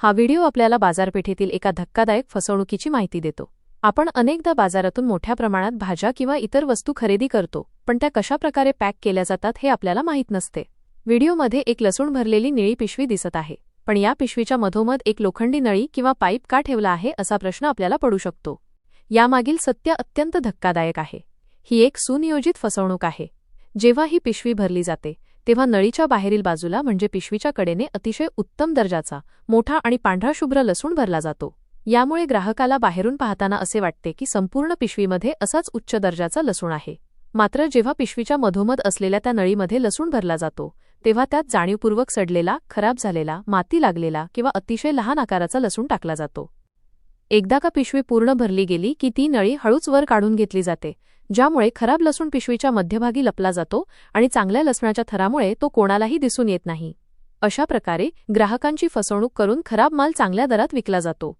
हा व्हिडिओ आपल्याला बाजारपेठेतील एका धक्कादायक फसवणुकीची माहिती देतो। आपण अनेकदा बाजारातून मोठ्या प्रमाणात भाज्या किंवा इतर वस्तू खरेदी करतो, पण त्या कशा प्रकारे पॅक केल्या जातात हे आपल्याला माहीत नसते। व्हिडिओमध्ये एक लसूण भरलेली निळी पिशवी दिसत आहे, पण या पिशवीच्या मधोमध एक लोखंडी नळी किंवा पाईप का ठेवला आहे असा प्रश्न आपल्याला पडू शकतो। यामागील सत्य अत्यंत धक्कादायक आहे। ही एक सुनियोजित फसवणूक आहे। जेव्हा ही पिशवी भरली जाते तेव्हा नळीच्या बाहेरील बाजूला म्हणजे पिशवीच्या कडेने अतिशय उत्तम दर्जाचा मोठा आणि पांढरा शुभ्र लसूण भरला जातो। यामुळे ग्राहकाला बाहेरून पाहताना असे वाटते की संपूर्ण पिशवीमध्ये असाच उच्च दर्जाचा लसूण आहे। मात्र जेव्हा पिशवीच्या मधोमध असलेल्या त्या नळीमध्ये लसूण भरला जातो तेव्हा त्यात जाणीवपूर्वक सडलेला, खराब झालेला, माती लागलेला किंवा अतिशय लहान आकाराचा लसूण टाकला जातो। एकदा का पिशवी पूर्ण भरली गेली की ती नळी हळूच वर काढून घेतली जाते, ज्यामुळे खराब लसूण पिशवीच्या मध्यभागी लपला जातो आणि चांगल्या लसणाच्या थरामुळे तो कोणालाही दिसून येत नाही। अशा प्रकारे ग्राहकांची फसवणूक करून खराब माल चांगल्या दरात विकला जातो।